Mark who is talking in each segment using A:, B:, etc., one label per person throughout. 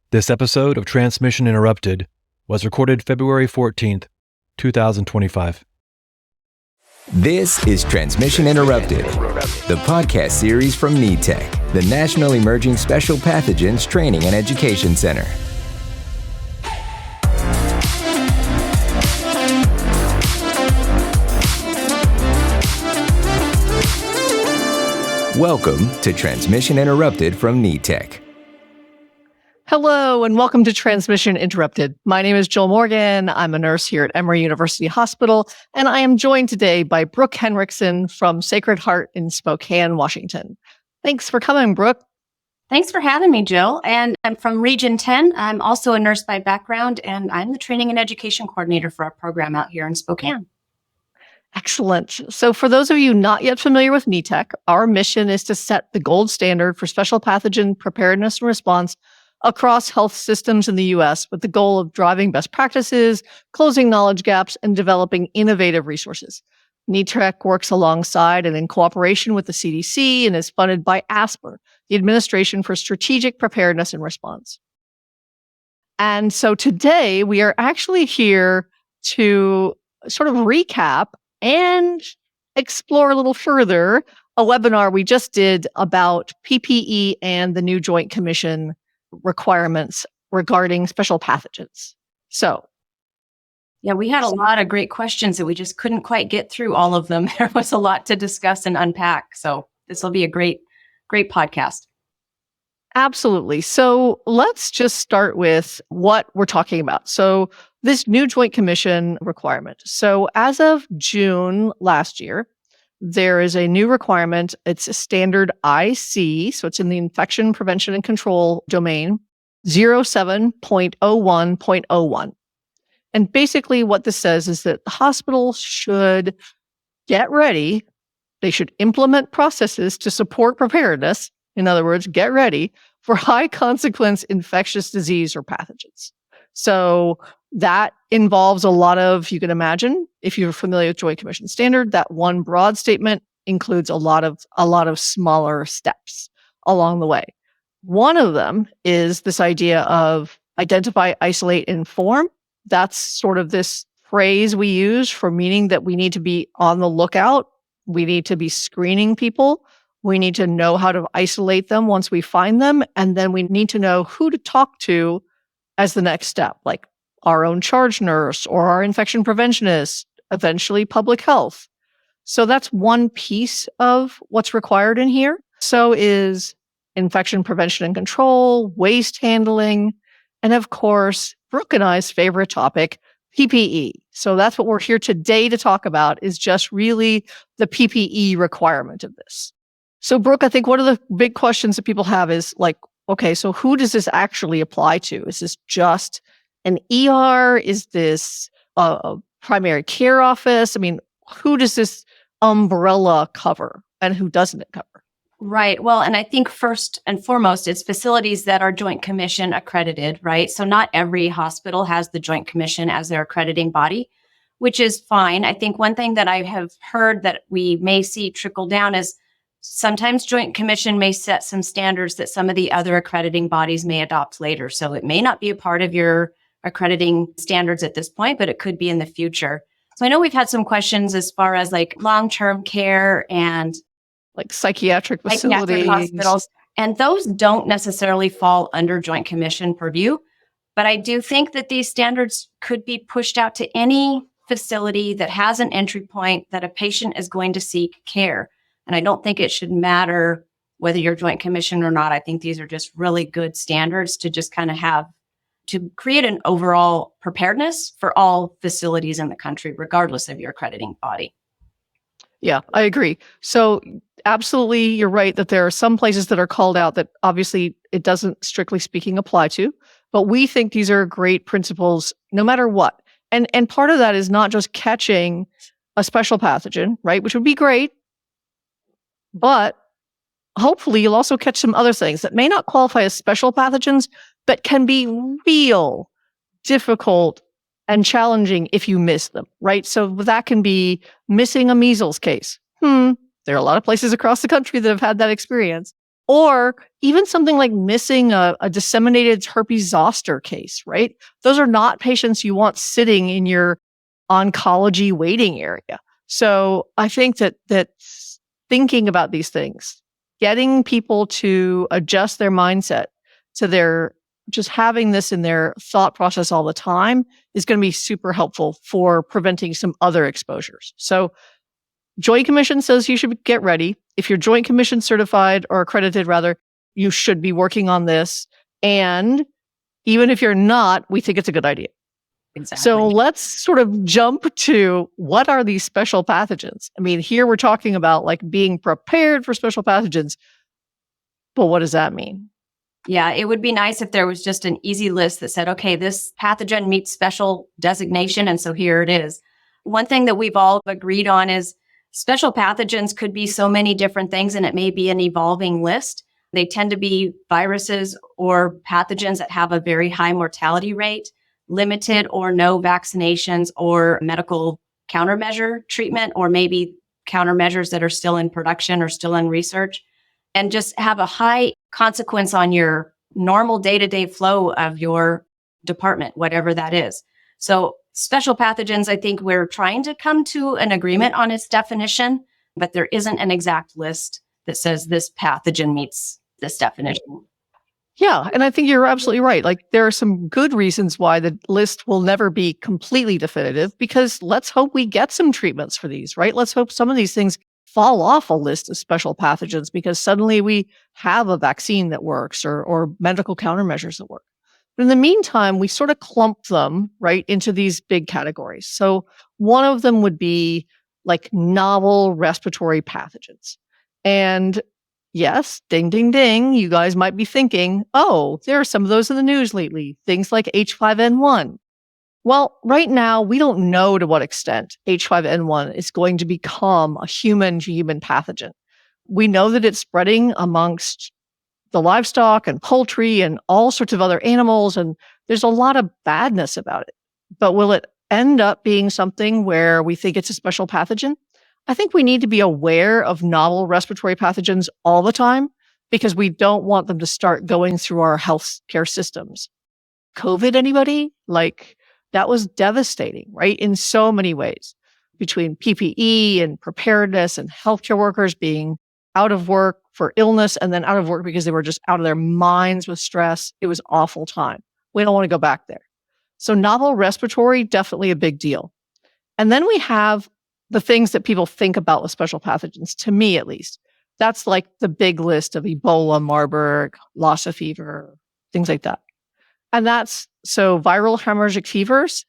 A: This episode of Transmission Interrupted was recorded February 14th, 2025.
B: This is Transmission Interrupted, the podcast series from NETEC, the National Emerging Special Pathogens Training and Education Center. Welcome to Transmission Interrupted from NETEC.
C: Hello, and welcome to Transmission Interrupted. My name is Jill Morgan. I'm a nurse here at Emory University Hospital, and I am joined today by Brooke Henriksen from Sacred Heart in Spokane, Washington. Thanks for coming, Brooke.
D: Thanks for having me, Jill. And I'm from Region 10. I'm also a nurse by background, and I'm the training and education coordinator for our program out here in Spokane.
C: Excellent. So for those of you not yet familiar with NETEC, our mission is to set the gold standard for special pathogen preparedness and response across health systems in the U.S. with the goal of driving best practices, closing knowledge gaps, and developing innovative resources. NETEC works alongside and in cooperation with the CDC and is funded by ASPR, the Administration for Strategic Preparedness and Response. And so today we are actually here to sort of recap and explore a little further a webinar we just did about PPE and the new Joint Commission requirements regarding special pathogens. So,
D: yeah, we had a lot of great questions that we just couldn't quite get through all of them. There was a lot to discuss and unpack. So this will be a great podcast.
C: Absolutely. So let's just start with what we're talking about. So this new Joint Commission requirement. So as of June last year, there is a new requirement. It's a standard IC, so it's in the infection prevention and control domain, 07.01.01. And basically what this says is that the hospital should get ready. They should implement processes to support preparedness. In other words, get ready for high consequence infectious disease or pathogens. So that involves a lot of, you can imagine, if you're familiar with Joint Commission standard, that one broad statement includes a lot of smaller steps along the way. One of them is this idea of identify, isolate, inform. That's sort of this phrase we use for meaning that we need to be on the lookout. We need to be screening people. We need to know how to isolate them once we find them. And then we need to know who to talk to as the next step, like our own charge nurse or our infection preventionist, eventually public health. So that's one piece of what's required in here. So is infection prevention and control, waste handling, and of course, Brooke and I's favorite topic, PPE. So that's what we're here today to talk about, is just really the PPE requirement of this. So Brooke, I think one of the big questions that people have is like, okay, so who does this actually apply to? Is this just an ER? Is this a primary care office? I mean, who does this umbrella cover and who doesn't it cover?
D: Right. Well, and I think first and foremost, it's facilities that are Joint Commission accredited, right? So not every hospital has the Joint Commission as their accrediting body, which is fine. I think one thing that I have heard that we may see trickle down is sometimes Joint Commission may set some standards that some of the other accrediting bodies may adopt later. So it may not be a part of your accrediting standards at this point, but it could be in the future. So I know we've had some questions as far as like long-term care and
C: like psychiatric facilities,
D: hospitals, and those don't necessarily fall under Joint Commission purview. But I do think that these standards could be pushed out to any facility that has an entry point that a patient is going to seek care. And I don't think it should matter whether you're Joint Commission or not. I think these are just really good standards to just kind of have to create an overall preparedness for all facilities in the country, regardless of your accrediting body.
C: Yeah, I agree. So absolutely, you're right that there are some places that are called out that obviously it doesn't, strictly speaking, apply to, but we think these are great principles no matter what. And part of that is not just catching a special pathogen, right, which would be great, but hopefully you'll also catch some other things that may not qualify as special pathogens, but can be real difficult and challenging if you miss them, right? So that can be missing a measles case. There are a lot of places across the country that have had that experience. Or even something like missing a disseminated herpes zoster case, right? Those are not patients you want sitting in your oncology waiting area. So I think that thinking about these things, getting people to adjust their mindset to their just having this in their thought process all the time is going to be super helpful for preventing some other exposures. So Joint Commission says you should get ready. If you're Joint Commission certified or accredited, rather, you should be working on this. And even if you're not, we think it's a good idea.
D: Exactly.
C: So let's sort of jump to what are these special pathogens? I mean, here we're talking about like being prepared for special pathogens. But what does that mean?
D: Yeah, it would be nice if there was just an easy list that said, okay, this pathogen meets special designation, and so here it is. One thing that we've all agreed on is special pathogens could be so many different things, and it may be an evolving list. They tend to be viruses or pathogens that have a very high mortality rate, limited or no vaccinations or medical countermeasure treatment, or maybe countermeasures that are still in production or still in research, and just have a high consequence on your normal day-to-day flow of your department, whatever that is. So special pathogens, I think we're trying to come to an agreement on its definition, but there isn't an exact list that says this pathogen meets this definition.
C: Yeah, and I think you're absolutely right. Like there are some good reasons why the list will never be completely definitive, because let's hope we get some treatments for these, right? Let's hope some of these things fall off a list of special pathogens because suddenly we have a vaccine that works or medical countermeasures that work. But in the meantime, we sort of clump them right into these big categories. So one of them would be like novel respiratory pathogens. And yes, ding, ding, ding, you guys might be thinking, oh, there are some of those in the news lately, things like H5N1. Well, right now, we don't know to what extent H5N1 is going to become a human-to-human pathogen. We know that it's spreading amongst the livestock and poultry and all sorts of other animals, and there's a lot of badness about it. But will it end up being something where we think it's a special pathogen? I think we need to be aware of novel respiratory pathogens all the time because we don't want them to start going through our healthcare systems. COVID, anybody? Like, that was devastating, right? In so many ways, between PPE and preparedness and healthcare workers being out of work for illness and then out of work because they were just out of their minds with stress. It was awful time. We don't want to go back there. So novel respiratory, definitely a big deal. And then we have the things that people think about with special pathogens, to me at least. That's like the big list of Ebola, Marburg, Lassa fever, things like that. And that's so viral hemorrhagic fevers.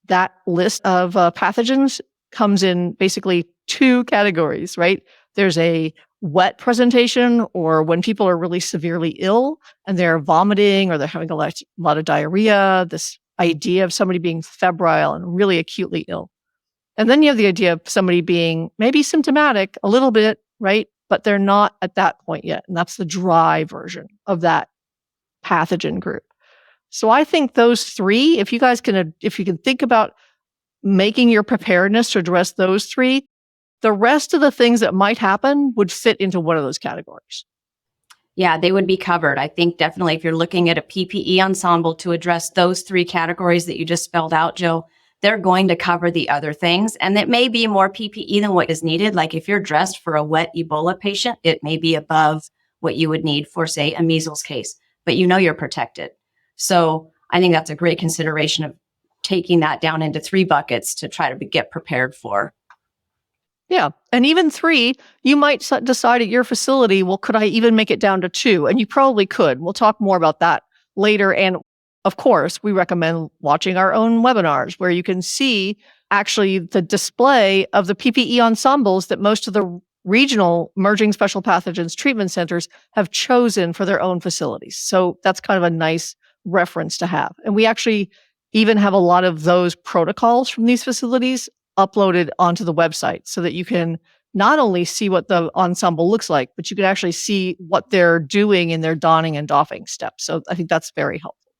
C: That list of pathogens comes in basically two categories, right? There's a wet presentation, or when people are really severely ill and they're vomiting or they're having a lot of diarrhea, this idea of somebody being febrile and really acutely ill. And then you have the idea of somebody being maybe symptomatic a little bit, right? But they're not at that point yet. And that's the dry version of that pathogen group. So I think those three, if you can think about making your preparedness to address those three, the rest of the things that might happen would fit into one of those categories.
D: Yeah, they would be covered. I think definitely if you're looking at a PPE ensemble to address those three categories that you just spelled out, Joe, they're going to cover the other things. And it may be more PPE than what is needed. Like if you're dressed for a wet Ebola patient, it may be above what you would need for, say, a measles case, but you know you're protected. So I think that's a great consideration of taking that down into three buckets to try to get prepared for.
C: Yeah. And even three, you might decide at your facility, well, could I even make it down to two? And you probably could. We'll talk more about that later. And of course, we recommend watching our own webinars where you can see actually the display of the PPE ensembles that most of the regional emerging special pathogens treatment centers have chosen for their own facilities. So that's kind of a nice reference to have. And we actually even have a lot of those protocols from these facilities uploaded onto the website so that you can not only see what the ensemble looks like, but you can actually see what they're doing in their donning and doffing steps. So I think that's very helpful.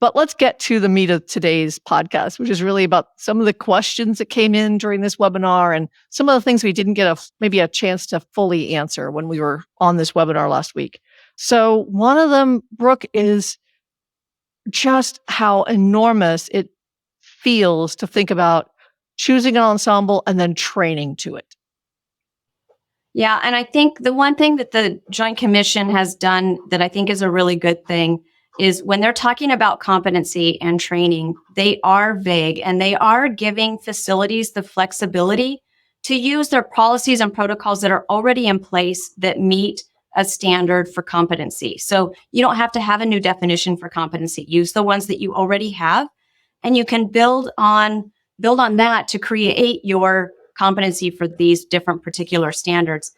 C: But let's get to the meat of today's podcast, which is really about some of the questions that came in during this webinar and some of the things we didn't get maybe a chance to fully answer when we were on this webinar last week. So one of them, Brooke, is just how enormous it feels to think about choosing an ensemble and then training to it.
D: Yeah, and I think the one thing that the Joint Commission has done that I think is a really good thing is when they're talking about competency and training, they are vague and they are giving facilities the flexibility to use their policies and protocols that are already in place that meet a standard for competency. So you don't have to have a new definition for competency. Use the ones that you already have, and you can build on that to create your competency for these different particular standards.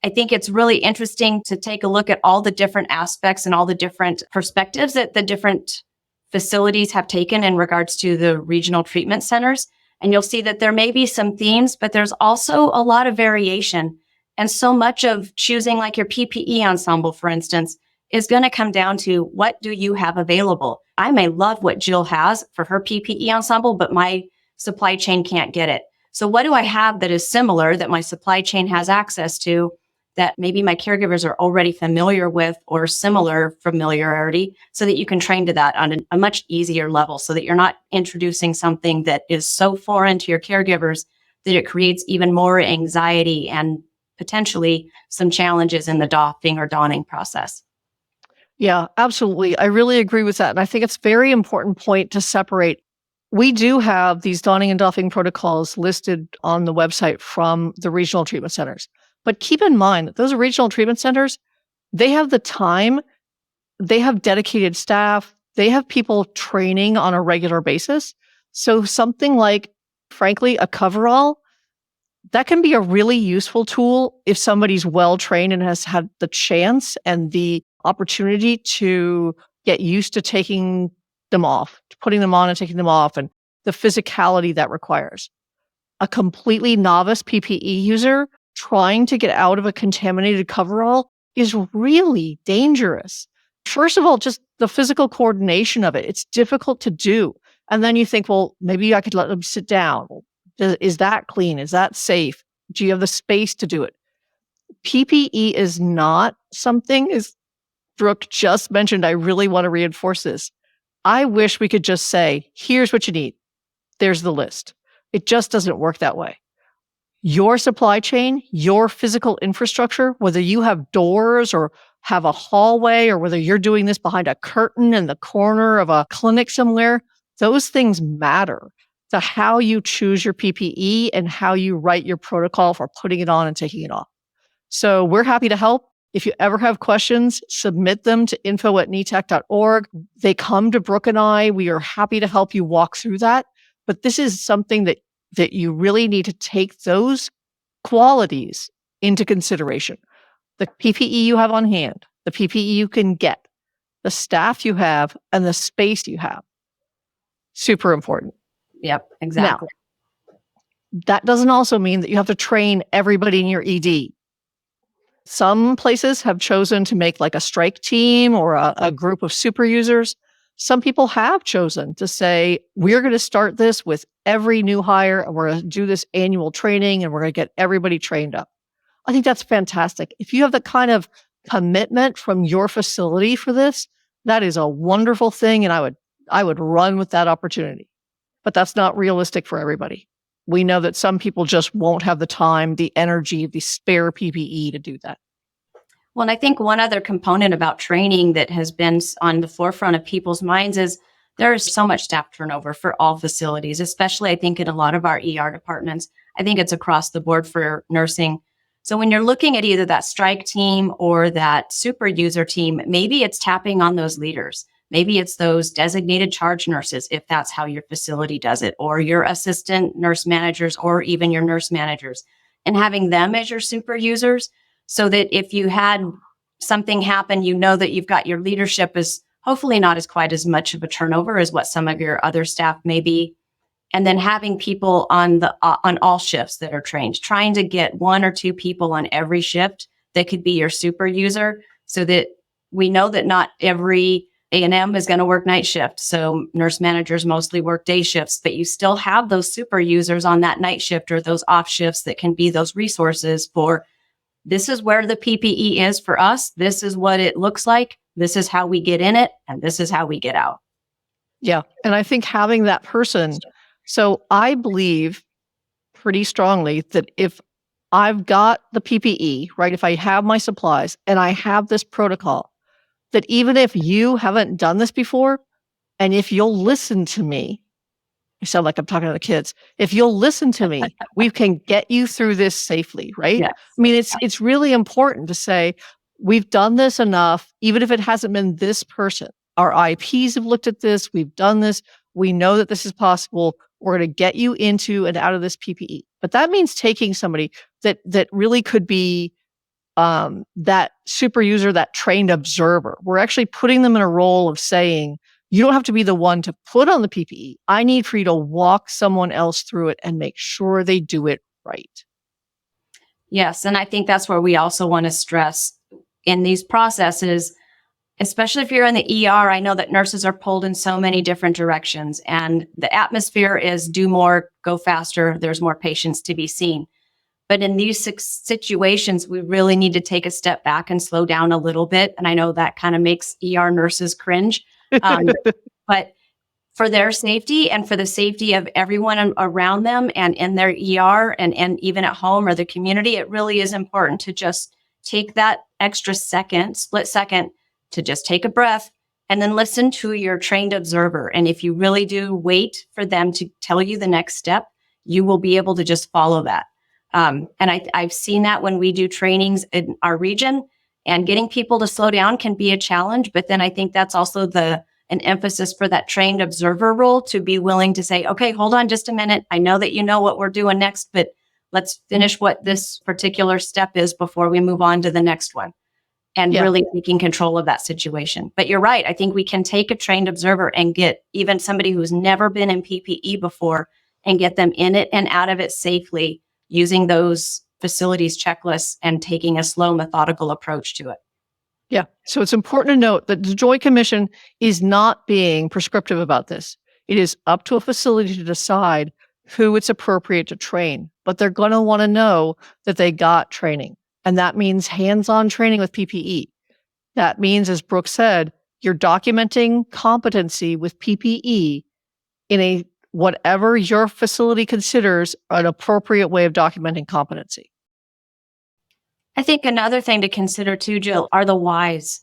D: I think it's really interesting to take a look at all the different aspects and all the different perspectives that the different facilities have taken in regards to the regional treatment centers. And you'll see that there may be some themes, but there's also a lot of variation. And so much of choosing like your PPE ensemble, for instance, is going to come down to what do you have available? I may love what Jill has for her PPE ensemble, but my supply chain can't get it. So what do I have that is similar that my supply chain has access to that maybe my caregivers are already familiar with or similar familiarity so that you can train to that on a much easier level so that you're not introducing something that is so foreign to your caregivers that it creates even more anxiety and potentially some challenges in the doffing or donning process.
C: Yeah, absolutely. I really agree with that. And I think it's a very important point to separate. We do have these donning and doffing protocols listed on the website from the regional treatment centers. But keep in mind that those regional treatment centers, they have the time, they have dedicated staff, they have people training on a regular basis. So something like, frankly, a coverall, that can be a really useful tool if somebody's well-trained and has had the chance and the opportunity to get used to taking them off, to putting them on and taking them off, and the physicality that requires. A completely novice PPE user trying to get out of a contaminated coverall is really dangerous. First of all, just the physical coordination of it, it's difficult to do. And then you think, well, maybe I could let them sit down. Is that clean? Is that safe? Do you have the space to do it? PPE is not something, as Brooke just mentioned, I really want to reinforce this. I wish we could just say, here's what you need. There's the list. It just doesn't work that way. Your supply chain, your physical infrastructure, whether you have doors or have a hallway or whether you're doing this behind a curtain in the corner of a clinic somewhere, those things matter to how you choose your PPE and how you write your protocol for putting it on and taking it off. So we're happy to help. If you ever have questions, submit them to info@netec.org. They come to Brooke and I. We are happy to help you walk through that. But this is something that you really need to take those qualities into consideration. The PPE you have on hand, the PPE you can get, the staff you have, and the space you have. Super important.
D: Yep, exactly.
C: Now, that doesn't also mean that you have to train everybody in your ED. Some places have chosen to make like a strike team or a group of super users. Some people have chosen to say, we're going to start this with every new hire and we're going to do this annual training and we're going to get everybody trained up. I think that's fantastic. If you have the kind of commitment from your facility for this, that is a wonderful thing. And I would run with that opportunity, but that's not realistic for everybody. We know that some people just won't have the time, the energy, the spare PPE to do that.
D: Well, and I think one other component about training that has been on the forefront of people's minds is there is so much staff turnover for all facilities, especially I think in a lot of our ER departments. I think it's across the board for nursing. So when you're looking at either that strike team or that super user team, maybe it's tapping on those leaders. Maybe it's those designated charge nurses, if that's how your facility does it, or your assistant nurse managers, or even your nurse managers, and having them as your super users so that if you had something happen, you know that you've got your leadership is hopefully not as quite as much of a turnover as what some of your other staff may be. And then having people on all shifts that are trained, trying to get one or two people on every shift that could be your super user so that we know that not every A&M is going to work night shift. So nurse managers mostly work day shifts, but you still have those super users on that night shift or those off shifts that can be those resources for this is where the PPE is for us. This is what it looks like. This is how we get in it. And this is how we get out.
C: Yeah. And I think having that person, so I believe pretty strongly that if I've got the PPE, right, if I have my supplies and I have this protocol, that even if you haven't done this before, and if you'll listen to me, I sound like I'm talking to the kids. If you'll listen to me, we can get you through this safely, right?
D: Yes.
C: I mean, it's really important to say, we've done this enough, even if it hasn't been this person. Our IPs have looked at this, we've done this, we know that this is possible. We're going to get you into and out of this PPE. But that means taking somebody that really could be that super user, that trained observer. We're actually putting them in a role of saying, you don't have to be the one to put on the PPE. I need for you to walk someone else through it and make sure they do it right.
D: Yes. And I think that's where we also want to stress in these processes, especially if you're in the ER. I know that nurses are pulled in so many different directions, and the atmosphere is do more, go faster. There's more patients to be seen. But in these situations, we really need to take a step back and slow down a little bit. And I know that kind of makes ER nurses cringe. But for their safety and for the safety of everyone around them and in their ER and even at home or the community, it really is important to just take that extra split second to just take a breath and then listen to your trained observer. And if you really do wait for them to tell you the next step, you will be able to just follow that. And I've seen that when we do trainings in our region, and getting people to slow down can be a challenge. But then I think that's also an emphasis for that trained observer role to be willing to say, okay, hold on just a minute. I know that you know what we're doing next, but let's finish what this particular step is before we move on to the next one. And really taking control of that situation. But you're right. I think we can take a trained observer and get even somebody who's never been in PPE before and get them in it and out of it safely using those facilities checklists and taking a slow, methodical approach to it.
C: Yeah. So it's important to note that the Joint Commission is not being prescriptive about this. It is up to a facility to decide who it's appropriate to train, but they're going to want to know that they got training. And that means hands-on training with PPE. That means, as Brooke said, you're documenting competency with PPE in a whatever your facility considers an appropriate way of documenting competency.
D: I think another thing to consider too, Jill, are the whys.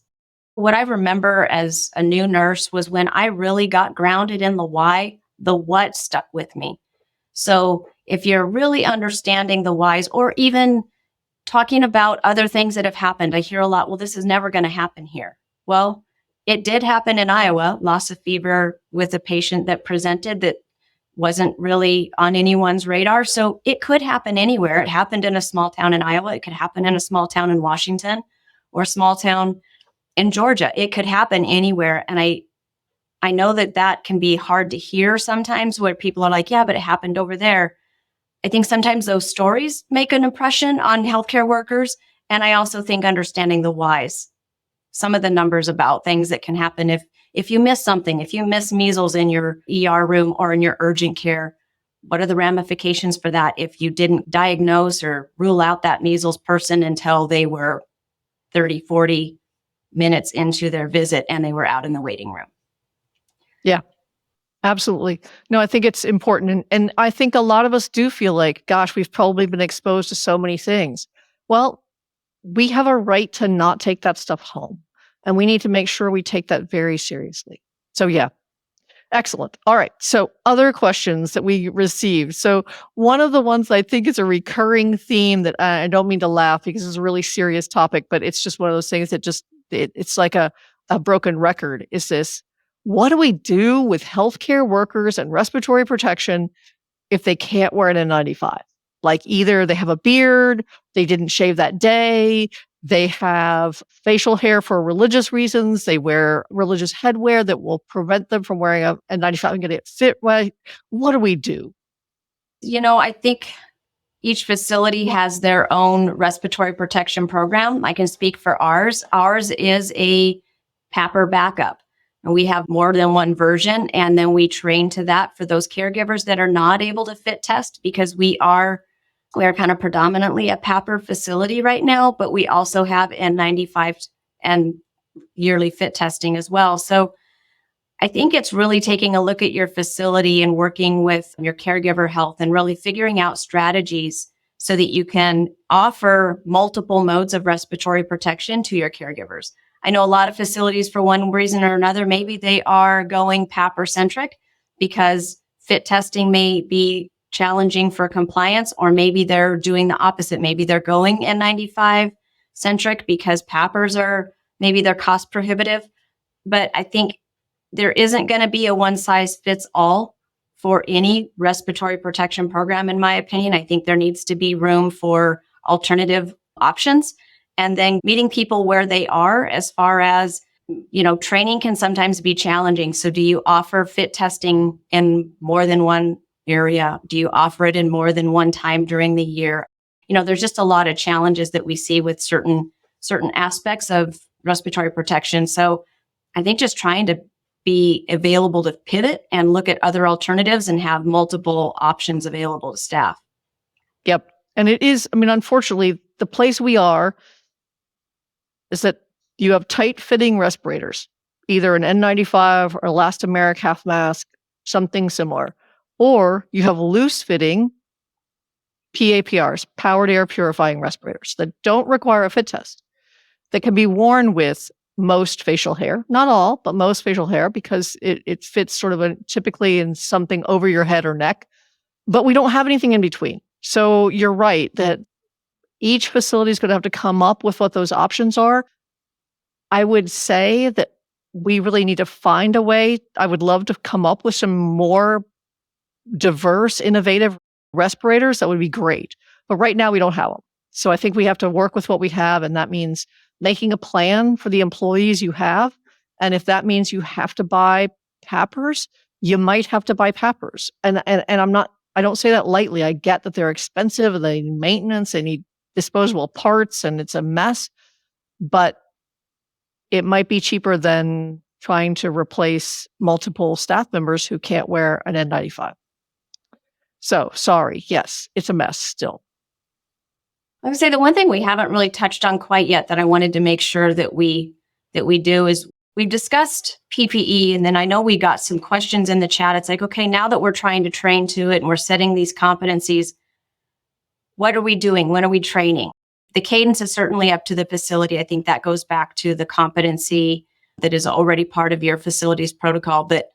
D: What I remember as a new nurse was when I really got grounded in the why, the what stuck with me. So if you're really understanding the whys, or even talking about other things that have happened, I hear a lot, well, this is never going to happen here. Well, it did happen in Iowa, loss of fever with a patient that presented that wasn't really on anyone's radar. So it could happen anywhere. It happened in a small town in Iowa. It could happen in a small town in Washington or a small town in Georgia. It could happen anywhere. And I know that can be hard to hear sometimes, where people are like, yeah, but it happened over there. I think sometimes those stories make an impression on healthcare workers. And I also think understanding the whys, some of the numbers about things that can happen if you miss something, if you miss measles in your ER room or in your urgent care, what are the ramifications for that if you didn't diagnose or rule out that measles person until they were 30, 40 minutes into their visit and they were out in the waiting room?
C: Yeah, absolutely. No, I think it's important. And I think a lot of us do feel like, gosh, we've probably been exposed to so many things. Well, we have a right to not take that stuff home. And we need to make sure we take that very seriously. So yeah, excellent. All right. So other questions that we received. So one of the ones I think is a recurring theme that I don't mean to laugh because it's a really serious topic, but it's just one of those things that it's like a broken record, is this: what do we do with healthcare workers and respiratory protection if they can't wear an N95? Like either they have a beard, they didn't shave that day, they have facial hair for religious reasons, they wear religious headwear that will prevent them from wearing a N95 and getting it fit right. What do we do?
D: I think each facility has their own respiratory protection program. I can speak for ours. Ours is a PAPR backup. And we have more than one version. And then we train to that for those caregivers that are not able to fit test, because we are kind of predominantly a PAPR facility right now, but we also have N95 and yearly fit testing as well. So I think it's really taking a look at your facility and working with your caregiver health and really figuring out strategies so that you can offer multiple modes of respiratory protection to your caregivers. I know a lot of facilities, for one reason or another, maybe they are going PAPR centric because fit testing may be challenging for compliance, or maybe they're doing the opposite. Maybe they're going N95 centric because PAPRs are, maybe they're cost prohibitive. But I think there isn't going to be a one size fits all for any respiratory protection program, in my opinion. I think there needs to be room for alternative options, and then meeting people where they are as far as, training can sometimes be challenging. So do you offer fit testing in more than one area? Do you offer it in more than one time during the year? There's just a lot of challenges that we see with certain aspects of respiratory protection. So I think just trying to be available to pivot and look at other alternatives and have multiple options available to staff.
C: Yep. And it is, unfortunately, the place we are is that you have tight fitting respirators, either an N95 or elastomeric half mask, something similar, or you have loose fitting PAPRs, powered air purifying respirators, that don't require a fit test, that can be worn with most facial hair, not all, but most facial hair, because it fits sort of typically in something over your head or neck, but we don't have anything in between. So you're right that each facility is going to have to come up with what those options are. I would say that we really need to find a way. I would love to come up with some more diverse, innovative respirators. That would be great. But right now we don't have them. So I think we have to work with what we have, and that means making a plan for the employees you have. And if that means you have to buy PAPRs, you might have to buy PAPRs. And I don't say that lightly. I get that they're expensive and they need maintenance, they need disposable parts, and it's a mess. But it might be cheaper than trying to replace multiple staff members who can't wear an N95. So sorry. Yes, it's a mess still.
D: I would say the one thing we haven't really touched on quite yet that I wanted to make sure that we do is we've discussed PPE, and then I know we got some questions in the chat. It's like, okay, now that we're trying to train to it and we're setting these competencies, what are we doing? When are we training? The cadence is certainly up to the facility. I think that goes back to the competency that is already part of your facility's protocol. But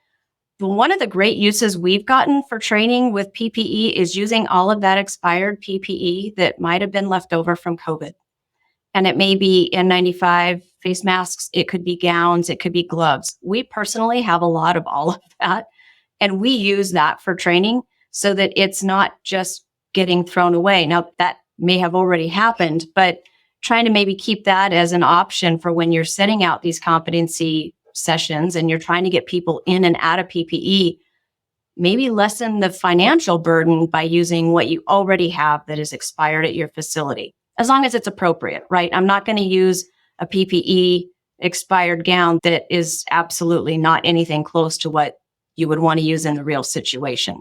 D: one of the great uses we've gotten for training with PPE is using all of that expired PPE that might have been left over from COVID. And it may be N95 face masks, it could be gowns, it could be gloves. We personally have a lot of all of that, and we use that for training so that it's not just getting thrown away. Now, that may have already happened, but trying to maybe keep that as an option for when you're setting out these competency sessions and you're trying to get people in and out of PPE, maybe lessen the financial burden by using what you already have that is expired at your facility, as long as it's appropriate, right? I'm not going to use a PPE expired gown that is absolutely not anything close to what you would want to use in the real situation.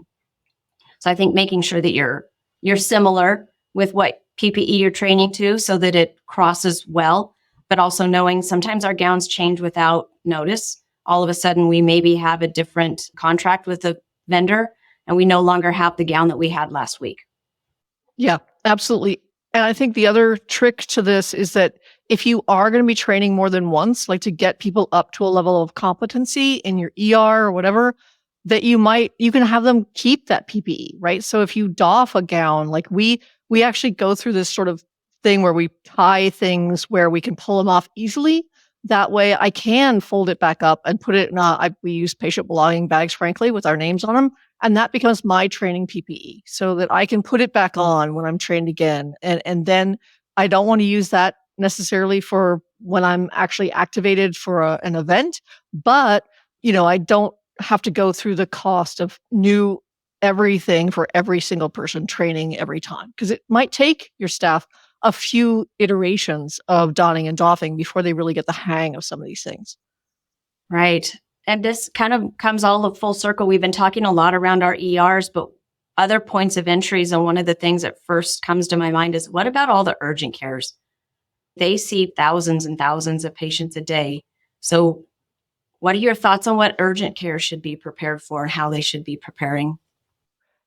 D: So I think making sure that you're similar with what PPE you're training to so that it crosses well, but also knowing sometimes our gowns change without notice. All of a sudden, we maybe have a different contract with the vendor and we no longer have the gown that we had last week.
C: Yeah, absolutely. And I think the other trick to this is that if you are going to be training more than once, like to get people up to a level of competency in your ER or whatever, that you can have them keep that PPE, right? So if you doff a gown, like we actually go through this sort of thing where we tie things where we can pull them off easily. That way I can fold it back up and put it in we use patient belonging bags, frankly, with our names on them. And that becomes my training PPE so that I can put it back on when I'm trained again. And then I don't want to use that necessarily for when I'm actually activated for an event, but I don't have to go through the cost of new everything for every single person training every time, because it might take your staff a few iterations of donning and doffing before they really get the hang of some of these things.
D: Right. And this kind of comes all full circle. We've been talking a lot around our ERs, but other points of entries. And one of the things that first comes to my mind is, what about all the urgent cares? They see thousands and thousands of patients a day. So what are your thoughts on what urgent care should be prepared for and how they should be preparing?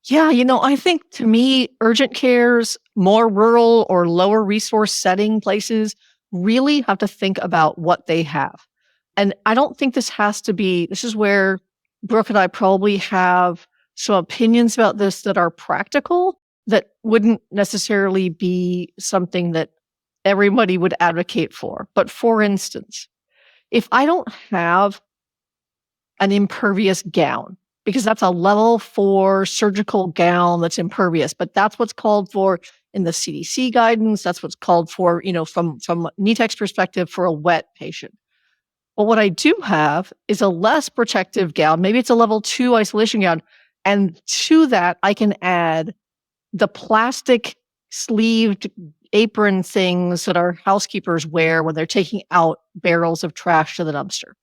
C: Yeah, I think to me, urgent cares, more rural or lower resource setting places really have to think about what they have. And I don't think this is where Brooke and I probably have some opinions about this that are practical, that wouldn't necessarily be something that everybody would advocate for. But for instance, if I don't have an impervious gown, because that's a level 4 surgical gown that's impervious, but that's what's called for in the CDC guidance. That's what's called for, from NETEC's perspective for a wet patient. But what I do have is a less protective gown. Maybe it's a level 2 isolation gown. And to that, I can add the plastic sleeved apron things that our housekeepers wear when they're taking out barrels of trash to the dumpster,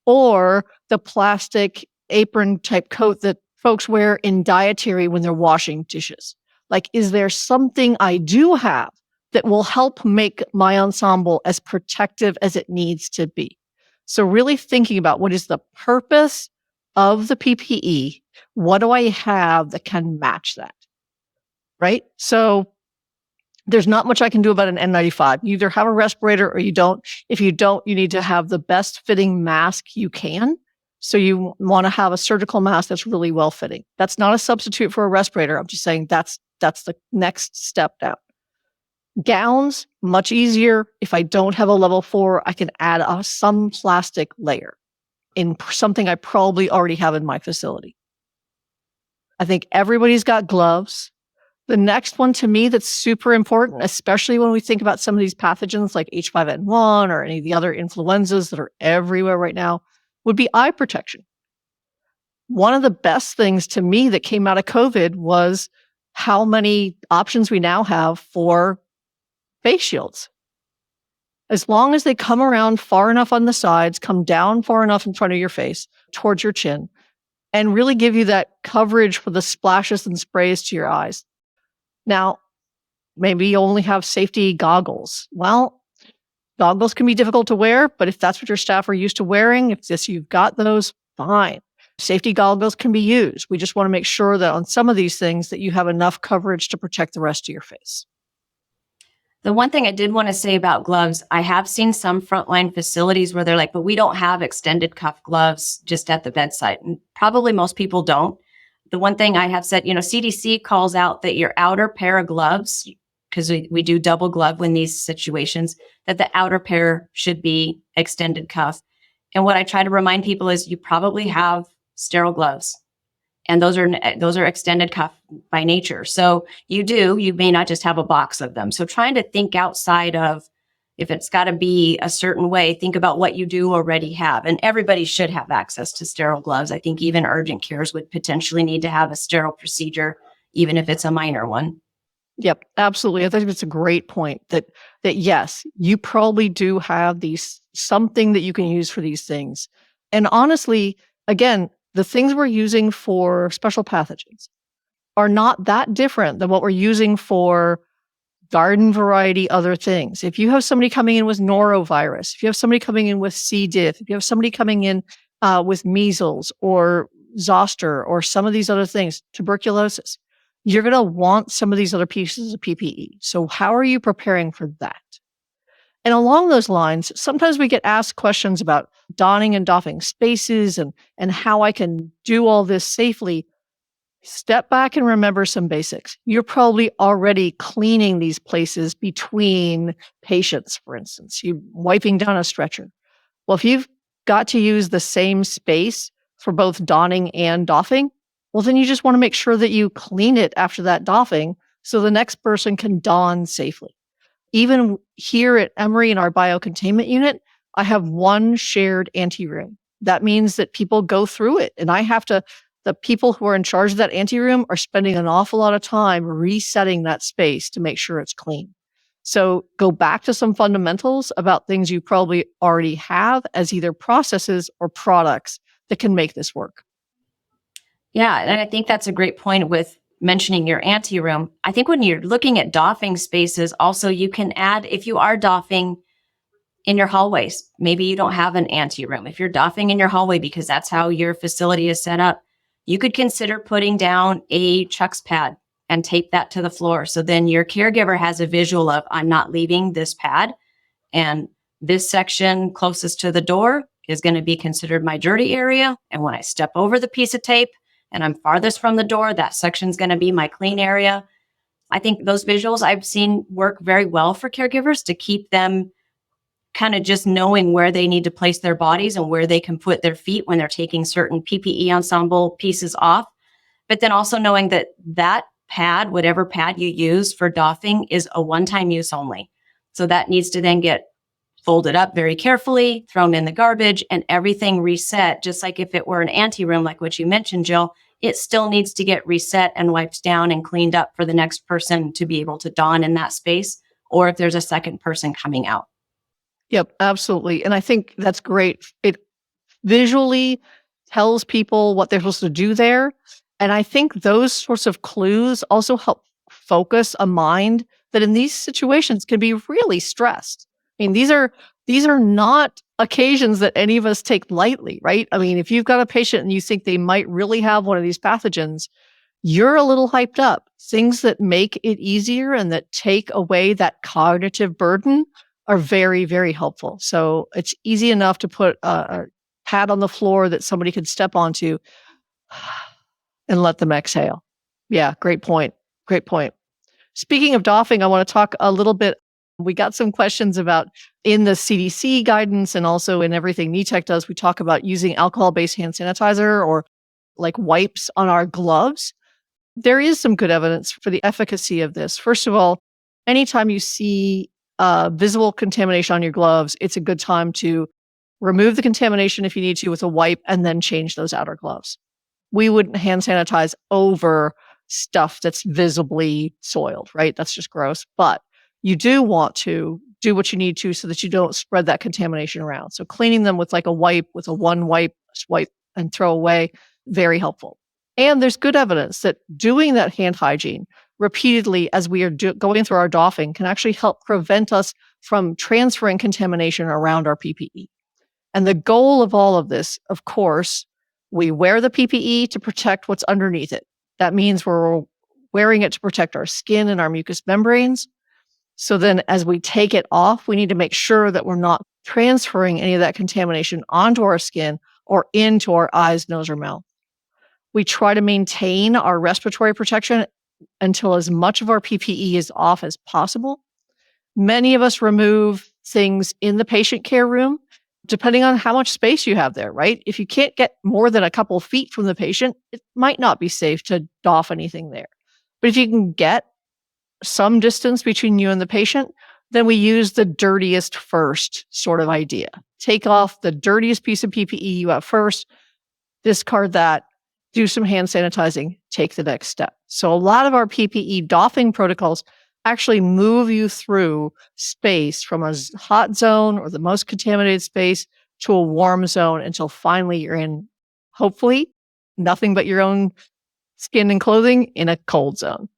C: or the plastic apron type coat that folks wear in dietary when they're washing dishes. Like, is there something I do have that will help make my ensemble as protective as it needs to be? So really thinking about what is the purpose of the PPE? What do I have that can match that? Right? So there's not much I can do about an N95. You either have a respirator or you don't. If you don't, you need to have the best fitting mask you can. So you want to have a surgical mask that's really well fitting. That's not a substitute for a respirator. I'm just saying that's the next step down. Gowns, much easier. If I don't have a level 4, I can add some plastic layer in something I probably already have in my facility. I think everybody's got gloves. The next one to me that's super important, especially when we think about some of these pathogens like H5N1 or any of the other influenzas that are everywhere right now, would be eye protection. One of the best things to me that came out of COVID was how many options we now have for face shields. As long as they come around far enough on the sides, come down far enough in front of your face, towards your chin, and really give you that coverage for the splashes and sprays to your eyes. Now, maybe you only have safety goggles. Well, goggles can be difficult to wear, but if that's what your staff are used to wearing, if you've got those, fine. Safety goggles can be used. We just want to make sure that on some of these things that you have enough coverage to protect the rest of your face.
D: The one thing I did want to say about gloves, I have seen some frontline facilities where they're like, but we don't have extended cuff gloves just at the bedside. And probably most people don't. The one thing I have said, CDC calls out that your outer pair of gloves, because we do double glove in these situations, that the outer pair should be extended cuff. And what I try to remind people is you probably have sterile gloves, and those are extended cuff by nature. So you may not just have a box of them. So trying to think outside of, if it's got to be a certain way, think about what you do already have. And everybody should have access to sterile gloves. I think even urgent cares would potentially need to have a sterile procedure, even if it's a minor one.
C: Yep, absolutely. I think it's a great point that yes, you probably do have something that you can use for these things. And honestly, again, the things we're using for special pathogens are not that different than what we're using for garden variety other things. If you have somebody coming in with norovirus, if you have somebody coming in with C. diff, if you have somebody coming in with measles or zoster or some of these other things, tuberculosis, you're going to want some of these other pieces of PPE. So how are you preparing for that? And along those lines, sometimes we get asked questions about donning and doffing spaces and how I can do all this safely. Step back and remember some basics. You're probably already cleaning these places between patients, for instance. You're wiping down a stretcher. Well, if you've got to use the same space for both donning and doffing, well, then you just want to make sure that you clean it after that doffing so the next person can don safely. Even here at Emory in our biocontainment unit, I have one shared anteroom. That means that people go through it, and the people who are in charge of that anteroom are spending an awful lot of time resetting that space to make sure it's clean. So go back to some fundamentals about things you probably already have as either processes or products that can make this work.
D: Yeah, and I think that's a great point with mentioning your anteroom. I think when you're looking at doffing spaces, also you can add, if you are doffing in your hallways, maybe you don't have an anteroom. If you're doffing in your hallway because that's how your facility is set up, you could consider putting down a Chuck's pad and tape that to the floor. So then your caregiver has a visual of, I'm not leaving this pad. And this section closest to the door is going to be considered my dirty area. And when I step over the piece of tape and I'm farthest from the door, that section's going to be my clean area. I think those visuals I've seen work very well for caregivers to keep them kind of just knowing where they need to place their bodies and where they can put their feet when they're taking certain PPE ensemble pieces off. But then also knowing that that pad, whatever pad you use for doffing, is a one-time use only. So that needs to then get folded up very carefully, thrown in the garbage, and everything reset. Just like if it were an anteroom, like what you mentioned, Jill, it still needs to get reset and wiped down and cleaned up for the next person to be able to don in that space, or if there's a second person coming out.
C: Yep, absolutely. And I think that's great. It visually tells people what they're supposed to do there. And I think those sorts of clues also help focus a mind that in these situations can be really stressed. I mean, these are not occasions that any of us take lightly, right? I mean, if you've got a patient and you think they might really have one of these pathogens, you're a little hyped up. Things that make it easier and that take away that cognitive burden are very, very helpful. So it's easy enough to put a pad on the floor that somebody could step onto and let them exhale. Yeah, great point. Great point. Speaking of doffing, I want to talk a little bit. We got some questions about in the CDC guidance and also in everything NETEC does, we talk about using alcohol-based hand sanitizer or like wipes on our gloves. There is some good evidence for the efficacy of this. First of all, anytime you see visible contamination on your gloves, it's a good time to remove the contamination if you need to with a wipe and then change those outer gloves. We wouldn't hand sanitize over stuff that's visibly soiled, right? That's just gross. But you do want to do what you need to so that you don't spread that contamination around. So cleaning them with like a wipe, with a one wipe, swipe and throw away, very helpful. And there's good evidence that doing that hand hygiene repeatedly as we are going through our doffing can actually help prevent us from transferring contamination around our PPE. And the goal of all of this, of course, we wear the PPE to protect what's underneath it. That means we're wearing it to protect our skin and our mucous membranes. So then as we take it off, we need to make sure that we're not transferring any of that contamination onto our skin or into our eyes, nose, or mouth. We try to maintain our respiratory protection until as much of our PPE is off as possible. Many of us remove things in the patient care room, depending on how much space you have there, right? If you can't get more than a couple of feet from the patient, it might not be safe to doff anything there. But if you can get some distance between you and the patient, then we use the dirtiest first sort of idea. Take off the dirtiest piece of PPE you have first, discard that, do some hand sanitizing, take the next step. So a lot of our PPE doffing protocols actually move you through space from a hot zone or the most contaminated space to a warm zone until finally you're in, hopefully, nothing but your own skin and clothing in a cold zone.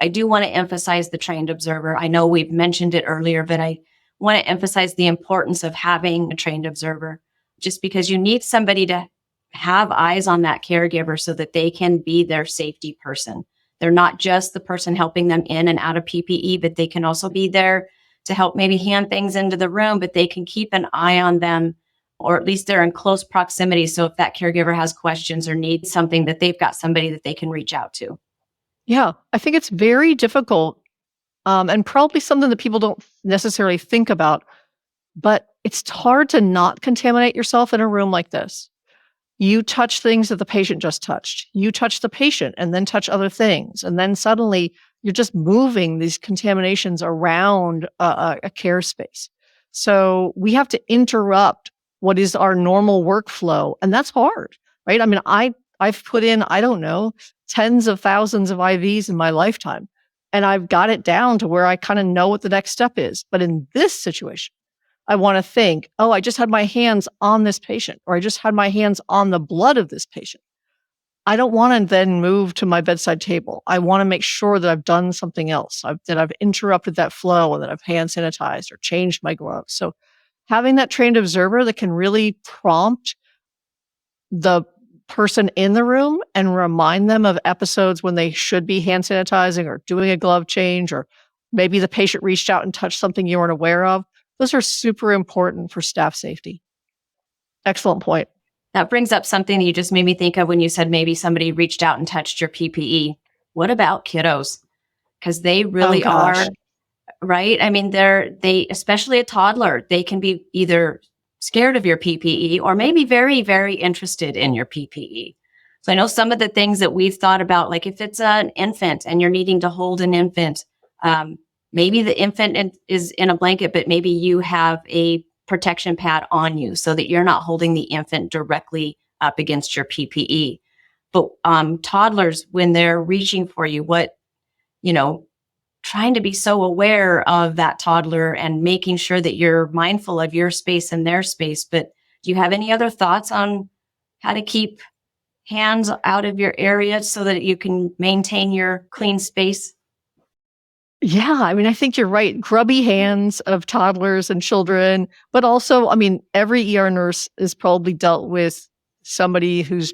D: I do want to emphasize the trained observer. I know we've mentioned it earlier, but I want to emphasize the importance of having a trained observer, just because you need somebody to have eyes on that caregiver so that they can be their safety person. They're not just the person helping them in and out of PPE, but they can also be there to help maybe hand things into the room, but they can keep an eye on them, or at least they're in close proximity. So if that caregiver has questions or needs something, that they've got somebody that they can reach out to.
C: Yeah, I think it's very difficult and probably something that people don't necessarily think about, but it's hard to not contaminate yourself in a room like this. You touch things that the patient just touched. You touch the patient and then touch other things. And then suddenly you're just moving these contaminations around a care space. So we have to interrupt what is our normal workflow. And that's hard, right? I mean, I've put in, I don't know, tens of thousands of IVs in my lifetime. And I've got it down to where I kind of know what the next step is. But in this situation, I want to think, oh, I just had my hands on this patient, or I just had my hands on the blood of this patient. I don't want to then move to my bedside table. I want to make sure that I've done something else, that I've interrupted that flow, and that I've hand sanitized or changed my gloves. So having that trained observer that can really prompt the person in the room and remind them of episodes when they should be hand sanitizing or doing a glove change, or maybe the patient reached out and touched something you weren't aware of. Those are super important for staff safety. Excellent point.
D: That brings up something that you just made me think of when you said maybe somebody reached out and touched your PPE. What about kiddos? Because they really are, right? I mean, they, especially a toddler, they can be either scared of your PPE or maybe very, very interested in your PPE. So I know some of the things that we've thought about, like if it's an infant and you're needing to hold an infant, maybe the infant is in a blanket, but maybe you have a protection pad on you so that you're not holding the infant directly up against your PPE. But toddlers, when they're reaching for you, trying to be so aware of that toddler and making sure that you're mindful of your space and their space. But do you have any other thoughts on how to keep hands out of your area so that you can maintain your clean space?
C: Yeah, I mean, I think you're right. Grubby hands of toddlers and children, but also, I mean, every ER nurse has probably dealt with somebody who's,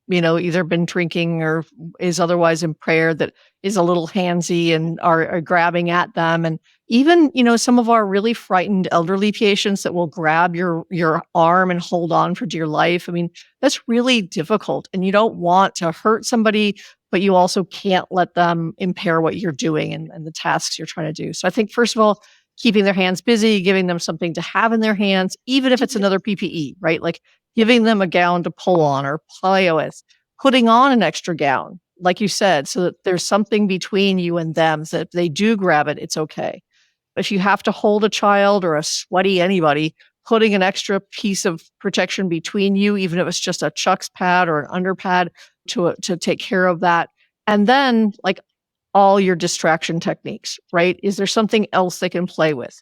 C: either been drinking or is otherwise impaired, that is a little handsy and are grabbing at them. And even, some of our really frightened elderly patients that will grab your arm and hold on for dear life. I mean, that's really difficult, and you don't want to hurt somebody, but you also can't let them impair what you're doing and the tasks you're trying to do. So I think, first of all, keeping their hands busy, giving them something to have in their hands, even if it's another PPE, right? Like giving them a gown to pull on or play with, putting on an extra gown, like you said, so that there's something between you and them, so that if they do grab it, it's okay. If you have to hold a child or a sweaty anybody, putting an extra piece of protection between you, even if it's just a Chuck's pad or an underpad, to take care of that. And then, like, all your distraction techniques, right? Is there something else they can play with?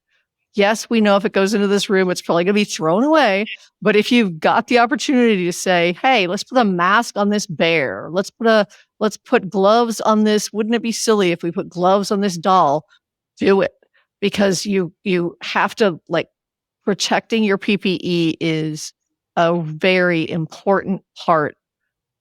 C: Yes, we know if it goes into this room, it's probably going to be thrown away. But if you've got the opportunity to say, hey, let's put a mask on this bear, let's put gloves on this. Wouldn't it be silly if we put gloves on this doll? Do it, because you have to, like, protecting your PPE is a very important part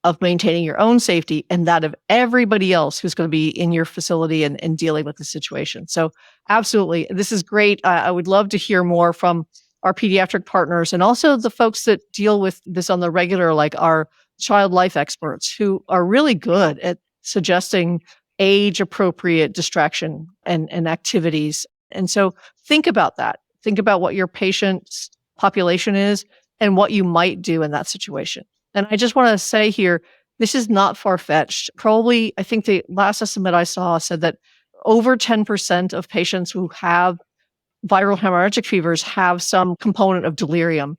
C: of maintaining your own safety and that of everybody else who's going to be in your facility and dealing with the situation. So absolutely, this is great. I would love to hear more from our pediatric partners and also the folks that deal with this on the regular, like our child life experts, who are really good at suggesting age-appropriate distraction and activities. And so think about that. Think about what your patient's population is and what you might do in that situation. And I just want to say here, this is not far-fetched. Probably, I think the last estimate I saw said that over 10% of patients who have viral hemorrhagic fevers have some component of delirium.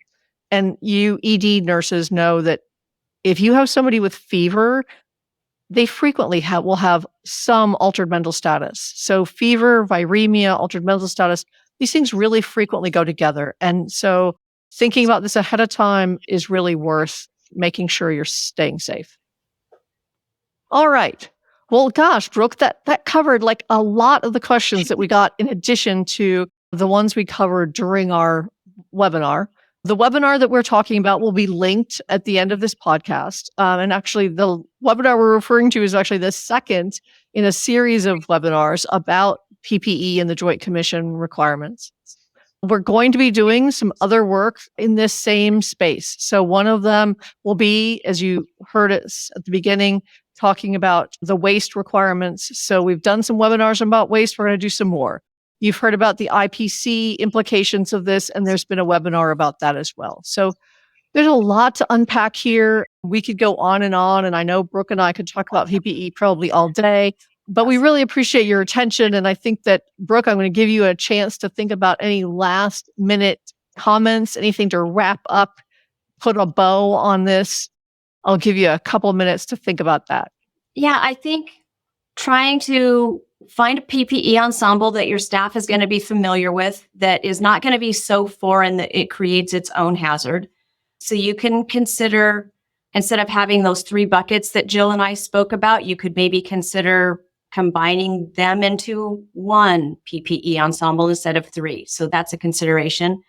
C: And you ED nurses know that if you have somebody with fever, they frequently will have some altered mental status. So fever, viremia, altered mental status, these things really frequently go together. And so thinking about this ahead of time is really worth making sure you're staying safe. All right. Well, gosh, Brooke, that covered like a lot of the questions that we got in addition to the ones we covered during our webinar. The webinar that we're talking about will be linked at the end of this podcast. And actually, the webinar we're referring to is actually the second in a series of webinars about PPE and the Joint Commission requirements. We're going to be doing some other work in this same space. So one of them will be, as you heard us at the beginning, talking about the waste requirements. So we've done some webinars about waste. We're going to do some more. You've heard about the IPC implications of this, and there's been a webinar about that as well. So there's a lot to unpack here. We could go on, and I know Brooke and I could talk about PPE probably all day. But we really appreciate your attention. And I think that, Brooke, I'm going to give you a chance to think about any last minute comments, anything to wrap up, put a bow on this. I'll give you a couple minutes to think about that.
D: Yeah, I think trying to Find a PPE ensemble that your staff is going to be familiar with, that is not going to be so foreign that it creates its own hazard. So you can consider, instead of having those 3 buckets that Jill and I spoke about, you could maybe consider combining them into 1 PPE ensemble instead of 3. So that's a consideration.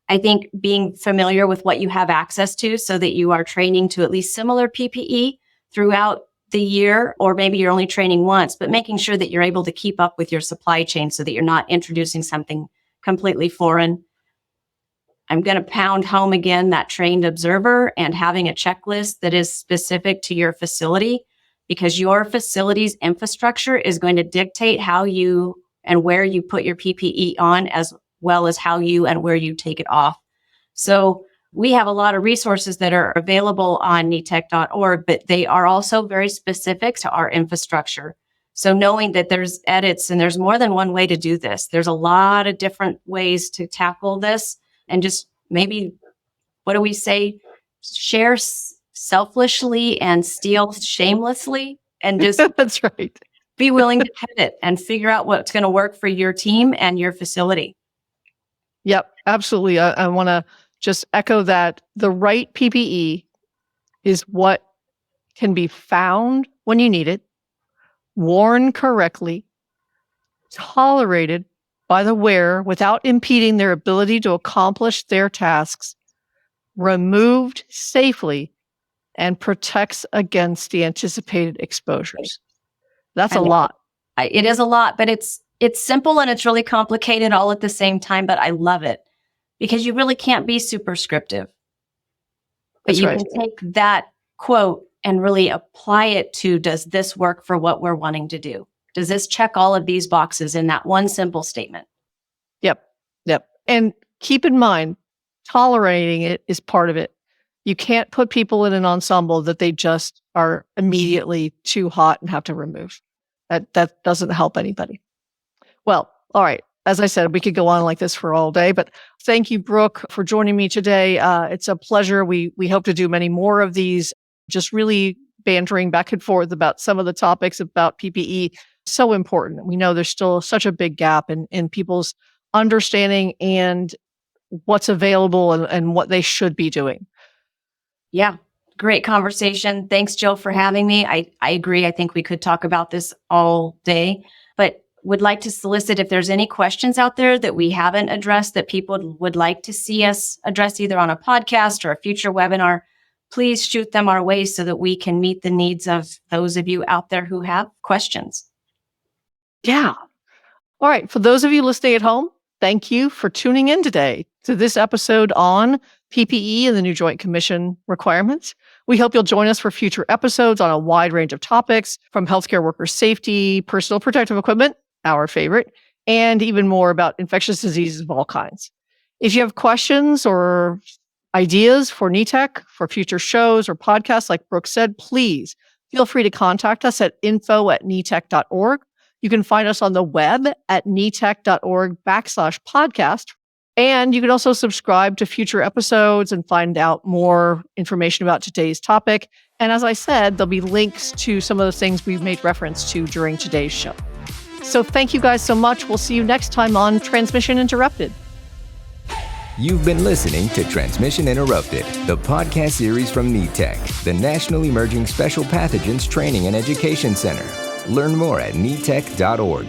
D: I think being familiar with what you have access to so that you are training to at least similar PPE throughout the year, or maybe you're only training once, but making sure that you're able to keep up with your supply chain so that you're not introducing something completely foreign. I'm going to pound home again that trained observer and having a checklist that is specific to your facility, because your facility's infrastructure is going to dictate how you and where you put your PPE on, as well as how you and where you take it off. So we have a lot of resources that are available on NETEC.org, but they are also very specific to our infrastructure. So knowing that there's edits and there's more than one way to do this, there's a lot of different ways to tackle this, and just maybe, what do we say? Share selfishly and steal shamelessly, and just
C: That's right.
D: be willing to pivot and figure out what's going to work for your team and your facility.
C: Yep, absolutely. I want to just echo that the right PPE is what can be found when you need it, worn correctly, tolerated by the wearer without impeding their ability to accomplish their tasks, removed safely, and protects against the anticipated exposures. That's a lot.
D: It is a lot, but it's simple and it's really complicated all at the same time, but I love it because you really can't be superscriptive. But
C: That's
D: you
C: right.
D: can take that quote and really apply it to, does this work for what we're wanting to do? Does this check all of these boxes in that one simple statement?
C: Yep. And keep in mind, tolerating it is part of it. You can't put people in an ensemble that they just are immediately too hot and have to remove. That doesn't help anybody. Well, all right. As I said, we could go on like this for all day, but thank you, Brooke, for joining me today. It's a pleasure. We hope to do many more of these, just really bantering back and forth about some of the topics about PPE. So important. We know there's still such a big gap in people's understanding and what's available and what they should be doing.
D: Yeah. Great conversation. Thanks, Jill, for having me. I agree. I think we could talk about this all day, but would like to solicit if there's any questions out there that we haven't addressed that people would like to see us address either on a podcast or a future webinar. Please shoot them our way so that we can meet the needs of those of you out there who have questions.
C: Yeah. All right. For those of you listening at home, thank you for tuning in today to this episode on PPE and the new Joint Commission requirements. We hope you'll join us for future episodes on a wide range of topics, from healthcare worker safety, personal protective equipment, our favorite, and even more about infectious diseases of all kinds. If you have questions or ideas for NETEC, for future shows or podcasts, like Brooke said, please feel free to contact us at info@netec.org. You can find us on the web at netec.org/podcast. And you can also subscribe to future episodes and find out more information about today's topic. And as I said, there'll be links to some of the things we've made reference to during today's show. So thank you guys so much. We'll see you next time on Transmission Interrupted.
B: You've been listening to Transmission Interrupted, the podcast series from NETEC, the National Emerging Special Pathogens Training and Education Center. Learn more at netec.org.